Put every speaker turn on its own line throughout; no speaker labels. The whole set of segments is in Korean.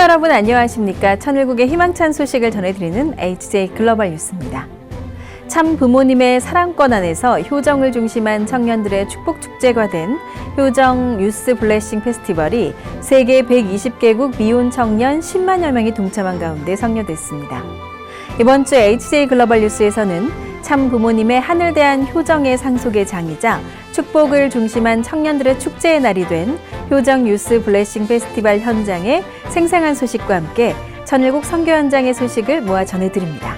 여러분 안녕하십니까? 천일국의 희망찬 소식을 전해드리는 HJ 글로벌 뉴스입니다. 참 부모님의 사랑권 안에서 효정을 중심한 청년들의 축복축제가 된 효정 유스 블레싱 페스티벌이 세계 120개국 미혼 청년 10만여 명이 동참한 가운데 성료됐습니다. 이번 주 HJ 글로벌 뉴스에서는 참 부모님의 하늘 대한 효정의 상속의 장이자 축복을 중심한 청년들의 축제의 날이 된 효정 유스 블레싱 페스티벌 현장의 생생한 소식과 함께 천일국 선교 현장의 소식을 모아 전해드립니다.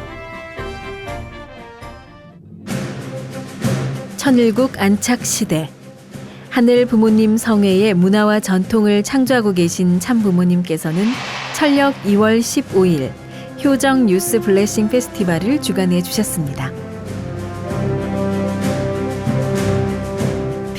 천일국 안착시대. 하늘 부모님 성회의 문화와 전통을 창조하고 계신 참 부모님께서는 철력 2월 15일 효정 유스 블레싱 페스티벌을 주관해 주셨습니다.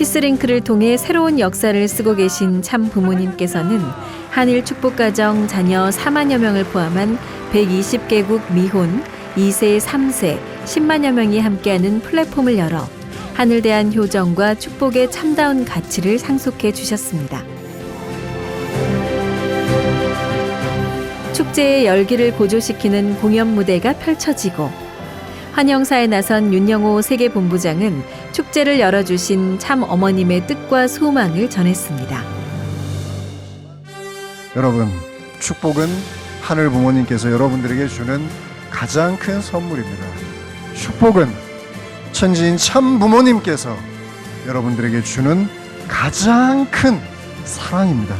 피스링크를 통해 새로운 역사를 쓰고 계신 참 부모님께서는 한일 축복가정 자녀 4만여 명을 포함한 120개국 미혼 2세, 3세, 10만여 명이 함께하는 플랫폼을 열어 하늘 대한 효정과 축복의 참다운 가치를 상속해 주셨습니다. 축제의 열기를 고조시키는 공연 무대가 펼쳐지고 환영사에 나선 윤영호 세계본부장은 축제를 열어주신 참 어머님의 뜻과 소망을 전했습니다.
여러분, 축복은 하늘 부모님께서 여러분들에게 주는 가장 큰 선물입니다. 축복은 천지인 참 부모님께서 여러분들에게 주는 가장 큰 사랑입니다.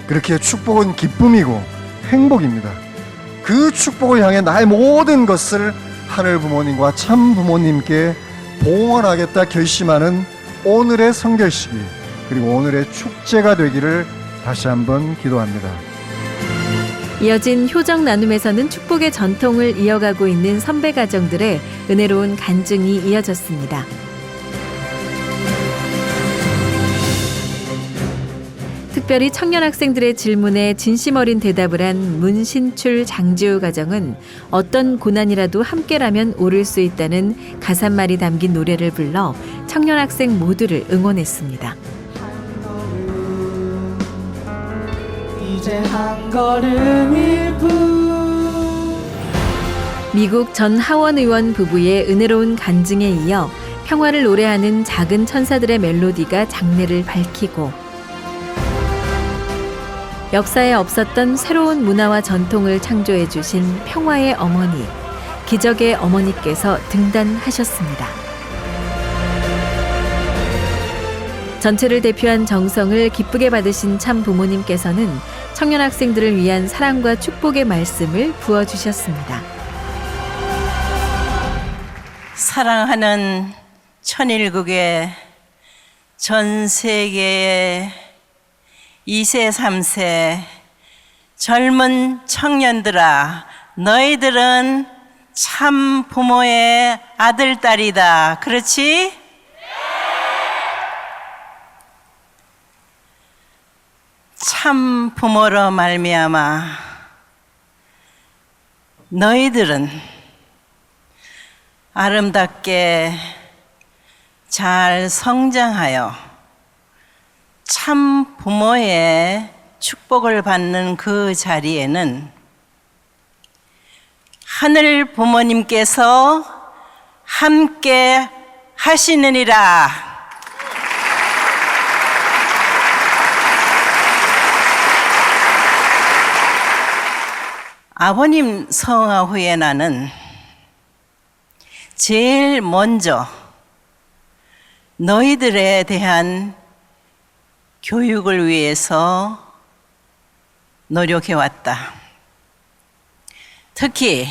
그렇게 축복은 기쁨이고 행복입니다. 그 축복을 향해 나의 모든 것을 하늘 부모님과 참 부모님께 봉헌하겠다 결심하는 오늘의 성결식이 그리고 오늘의 축제가 되기를 다시 한번 기도합니다.
이어진 효정 나눔에서는 축복의 전통을 이어가고 있는 선배 가정들의 은혜로운 간증이 이어졌습니다. 특별히 청년 학생들의 질문에 진심 어린 대답을 한 문신출 장지우 가정은 어떤 고난이라도 함께라면 오를 수 있다는 가사말이 담긴 노래를 불러 청년 학생 모두를 응원했습니다.
이제 한 걸음일 뿐.
미국 전 하원 의원 부부의 은혜로운 간증에 이어 평화를 노래하는 작은 천사들의 멜로디가 장래를 밝히고 역사에 없었던 새로운 문화와 전통을 창조해 주신 평화의 어머니, 기적의 어머니께서 등단하셨습니다. 전체를 대표한 정성을 기쁘게 받으신 참 부모님께서는 청년 학생들을 위한 사랑과 축복의 말씀을 부어주셨습니다.
사랑하는 천일국의 전 세계의 2세, 3세 젊은 청년들아, 너희들은 참 부모의 아들, 딸이다. 그렇지? 참 부모로 말미암아 너희들은 아름답게 잘 성장하여 참 부모의 축복을 받는 그 자리에는 하늘 부모님께서 함께 하시느니라. 아버님 성화 후에 나는 제일 먼저 너희들에 대한 교육을 위해서 노력해왔다. 특히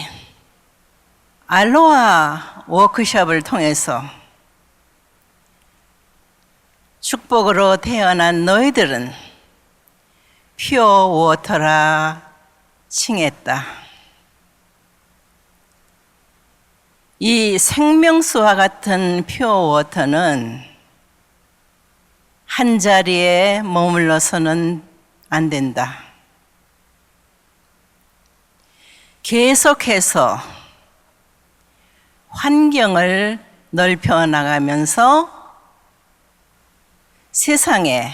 알로하 워크숍을 통해서 축복으로 태어난 너희들은 퓨어 워터라 칭했다. 이 생명수와 같은 퓨어 워터는 한 자리에 머물러서는 안 된다. 계속해서 환경을 넓혀 나가면서 세상에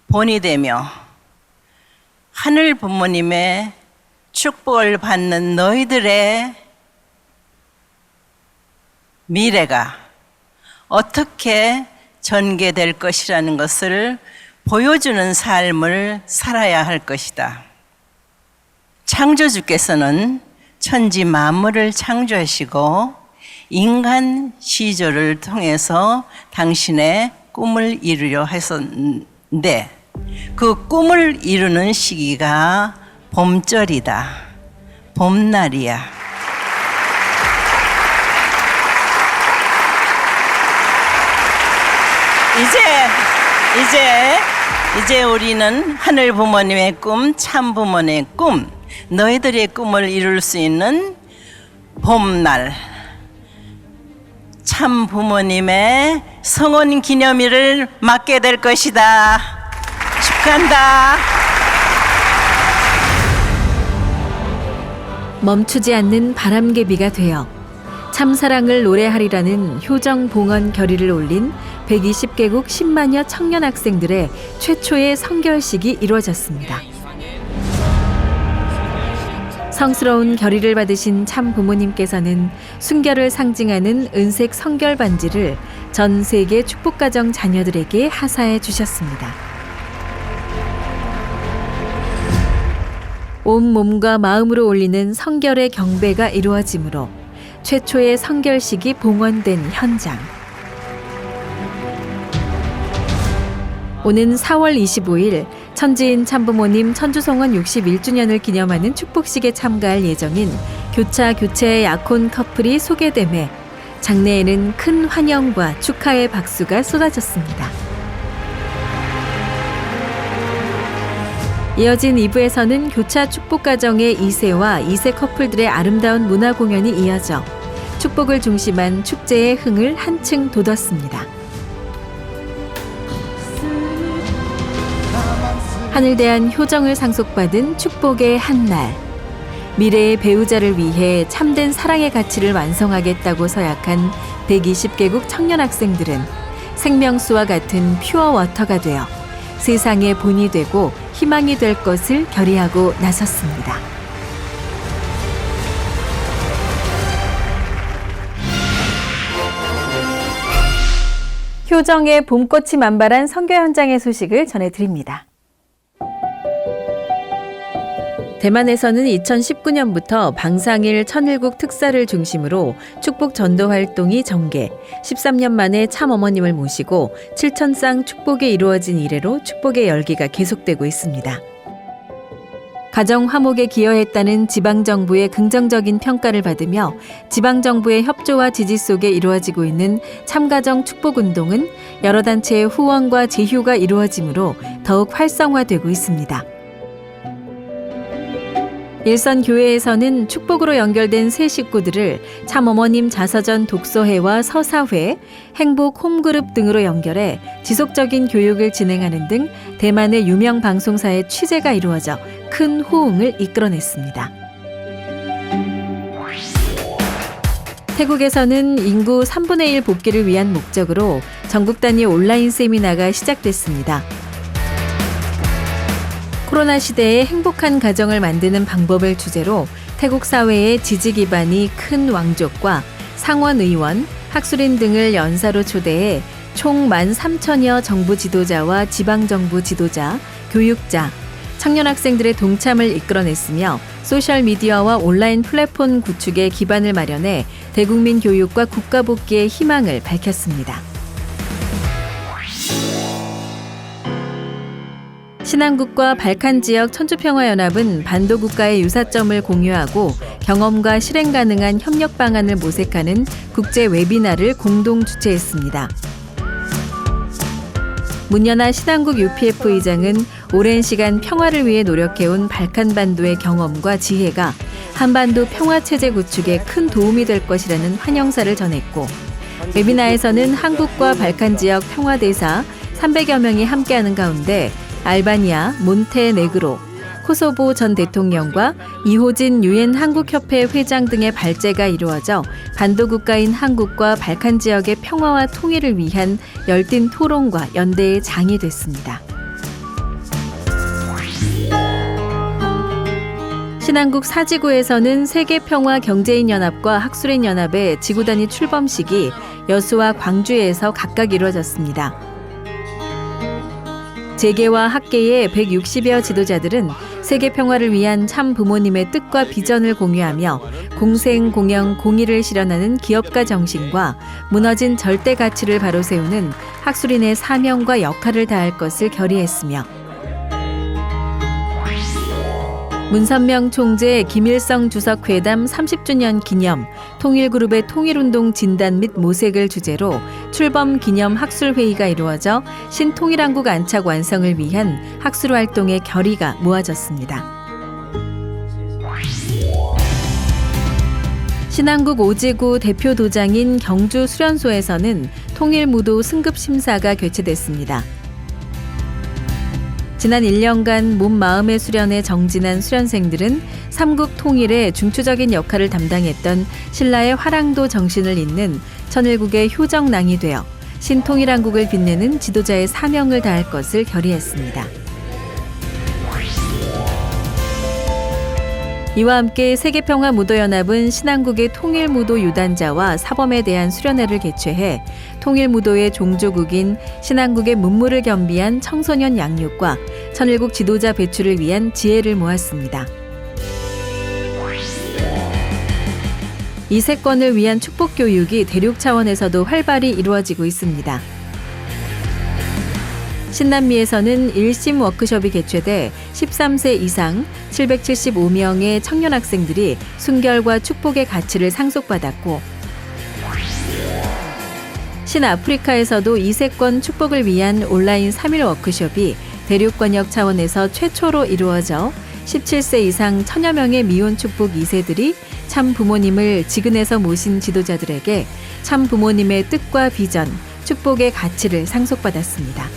본이 되며 하늘 부모님의 축복을 받는 너희들의 미래가 어떻게 전개될 것이라는 것을 보여주는 삶을 살아야 할 것이다. 창조주께서는 천지 만물을 창조하시고 인간 시조를 통해서 당신의 꿈을 이루려 했었는데 그 꿈을 이루는 시기가 봄철이다. 봄날이야. 이제 우리는 하늘 부모님의 꿈, 참 부모님의 꿈, 너희들의 꿈을 이룰 수 있는 봄날, 참 부모님의 성원 기념일을 맞게 될 것이다. 축하한다.
멈추지 않는 바람개비가 되어 참사랑을 노래하리라는 효정 봉헌 결의를 올린 120개국 10만여 청년 학생들의 최초의 성결식이 이루어졌습니다. 성스러운 결의를 받으신 참 부모님께서는 순결을 상징하는 은색 성결 반지를 전 세계 축복가정 자녀들에게 하사해 주셨습니다. 온 몸과 마음으로 올리는 성결의 경배가 이루어지므로 최초의 성결식이 봉헌된 현장. 오는 4월 25일 천지인 참부모님 천주송원 61주년을 기념하는 축복식에 참가할 예정인 교차 교체의 약혼 커플이 소개되매 장내에는 큰 환영과 축하의 박수가 쏟아졌습니다. 이어진 2부에서는 교차 축복가정의 2세와 2세 커플들의 아름다운 문화 공연이 이어져 축복을 중심한 축제의 흥을 한층 돋웠습니다. 하늘 대한 효정을 상속받은 축복의 한날. 미래의 배우자를 위해 참된 사랑의 가치를 완성하겠다고 서약한 120개국 청년 학생들은 생명수와 같은 퓨어 워터가 되어 세상의 본이 되고 희망이 될 것을 결의하고 나섰습니다. 효정의 봄꽃이 만발한 선교 현장의 소식을 전해드립니다. 대만에서는 2019년부터 방상일 천일국 특사를 중심으로 축복 전도 활동이 전개, 13년 만에 참 어머님을 모시고 7,000쌍 축복이 이루어진 이래로 축복의 열기가 계속되고 있습니다. 가정 화목에 기여했다는 지방정부의 긍정적인 평가를 받으며 지방정부의 협조와 지지 속에 이루어지고 있는 참가정 축복운동은 여러 단체의 후원과 제휴가 이루어지므로 더욱 활성화되고 있습니다. 일선 교회에서는 축복으로 연결된 새 식구들을 참어머님 자서전 독서회와 서사회, 행복 홈그룹 등으로 연결해 지속적인 교육을 진행하는 등 대만의 유명 방송사의 취재가 이루어져 큰 호응을 이끌어냈습니다. 태국에서는 인구 3분의 1 복귀를 위한 목적으로 전국 단위 온라인 세미나가 시작됐습니다. 코로나 시대에 행복한 가정을 만드는 방법을 주제로 태국 사회의 지지 기반이 큰 왕족과 상원 의원, 학술인 등을 연사로 초대해 총 13,000여 정부 지도자와 지방정부 지도자, 교육자, 청년 학생들의 동참을 이끌어냈으며 소셜미디어와 온라인 플랫폼 구축에 기반을 마련해 대국민 교육과 국가 복귀의 희망을 밝혔습니다. 신한국과 발칸 지역 천주평화연합은 반도 국가의 유사점을 공유하고 경험과 실행 가능한 협력 방안을 모색하는 국제 웨비나를 공동 주최했습니다. 문연아 신한국 UPF 의장은 오랜 시간 평화를 위해 노력해온 발칸반도의 경험과 지혜가 한반도 평화체제 구축에 큰 도움이 될 것이라는 환영사를 전했고, 웨비나에서는 한국과 발칸 지역 평화대사 300여 명이 함께하는 가운데 알바니아, 몬테네그로, 코소보 전 대통령과 이호진 유엔 한국협회 회장 등의 발제가 이루어져 반도 국가인 한국과 발칸 지역의 평화와 통일을 위한 열띤 토론과 연대의 장이 됐습니다. 신안국 사지구에서는 세계평화경제인연합과 학술인연합의 지구단위 출범식이 여수와 광주에서 각각 이루어졌습니다. 재계와 학계의 160여 지도자들은 세계 평화를 위한 참 부모님의 뜻과 비전을 공유하며 공생, 공영, 공의를 실현하는 기업가 정신과 무너진 절대 가치를 바로 세우는 학술인의 사명과 역할을 다할 것을 결의했으며 문선명 총재 김일성 주석 회담 30주년 기념 통일그룹의 통일운동 진단 및 모색을 주제로 출범 기념 학술회의가 이루어져 신통일한국 안착 완성을 위한 학술활동의 결의가 모아졌습니다. 신안국 오지구 대표 도장인 경주 수련소에서는 통일무도 승급심사가 개최됐습니다. 지난 1년간 몸 마음의 수련에 정진한 수련생들은 삼국 통일의 중추적인 역할을 담당했던 신라의 화랑도 정신을 잇는 천일국의 효정낭이 되어 신통일한국을 빛내는 지도자의 사명을 다할 것을 결의했습니다. 이와 함께 세계평화무도연합은 신안국의 통일무도 유단자와 사범에 대한 수련회를 개최해 통일무도의 종조국인 신안국의 문무를 겸비한 청소년 양육과 천일국 지도자 배출을 위한 지혜를 모았습니다. 이세권을 위한 축복교육이 대륙 차원에서도 활발히 이루어지고 있습니다. 신남미에서는 일심 워크숍이 개최돼 13세 이상 775명의 청년 학생들이 순결과 축복의 가치를 상속받았고 신아프리카에서도 이세권 축복을 위한 온라인 3일 워크숍이 대륙권역 차원에서 최초로 이루어져 17세 이상 천여 명의 미혼 축복 2세들이 참 부모님을 지근에서 모신 지도자들에게 참 부모님의 뜻과 비전, 축복의 가치를 상속받았습니다.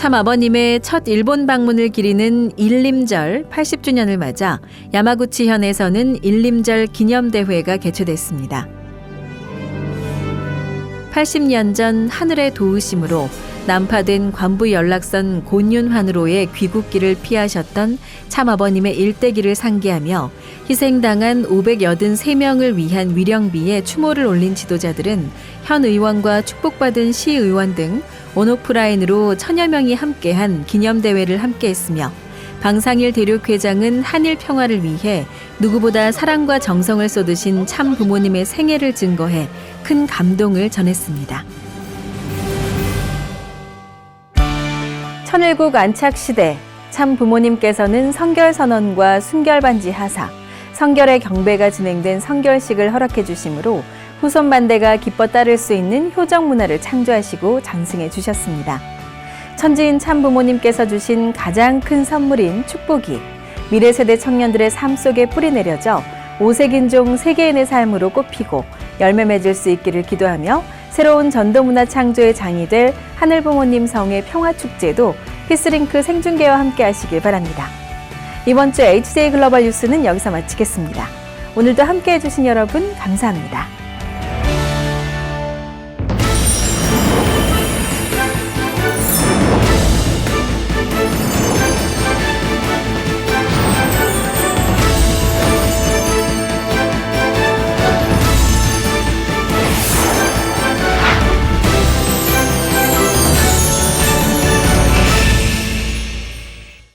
참 아버님의 첫 일본 방문을 기리는 일림절 80주년을 맞아 야마구치현에서는 일림절 기념대회가 개최됐습니다. 80년 전 하늘의 도우심으로 난파된 관부 연락선 곤윤환으로의 귀국길을 피하셨던 참 아버님의 일대기를 상기하며 희생당한 583명을 위한 위령비에 추모를 올린 지도자들은 현 의원과 축복받은 시의원 등 온오프라인으로 천여 명이 함께한 기념대회를 함께했으며 방상일 대륙회장은 한일 평화를 위해 누구보다 사랑과 정성을 쏟으신 참 부모님의 생애를 증거해 큰 감동을 전했습니다. 천일국 안착 시대, 참 부모님께서는 성결선언과 순결반지 하사, 성결의 경배가 진행된 성결식을 허락해 주시므로 후손 반대가 기뻐 따를 수 있는 효정 문화를 창조하시고 전승해 주셨습니다. 천지인 참 부모님께서 주신 가장 큰 선물인 축복이 미래 세대 청년들의 삶 속에 뿌리 내려져 오색인종 세계인의 삶으로 꽃피고 열매 맺을 수 있기를 기도하며 새로운 전도문화 창조의 장이 될 하늘부모님 성의 평화축제도 피스링크 생중계와 함께 하시길 바랍니다. 이번 주 HJ 글로벌 뉴스는 여기서 마치겠습니다. 오늘도 함께 해주신 여러분 감사합니다.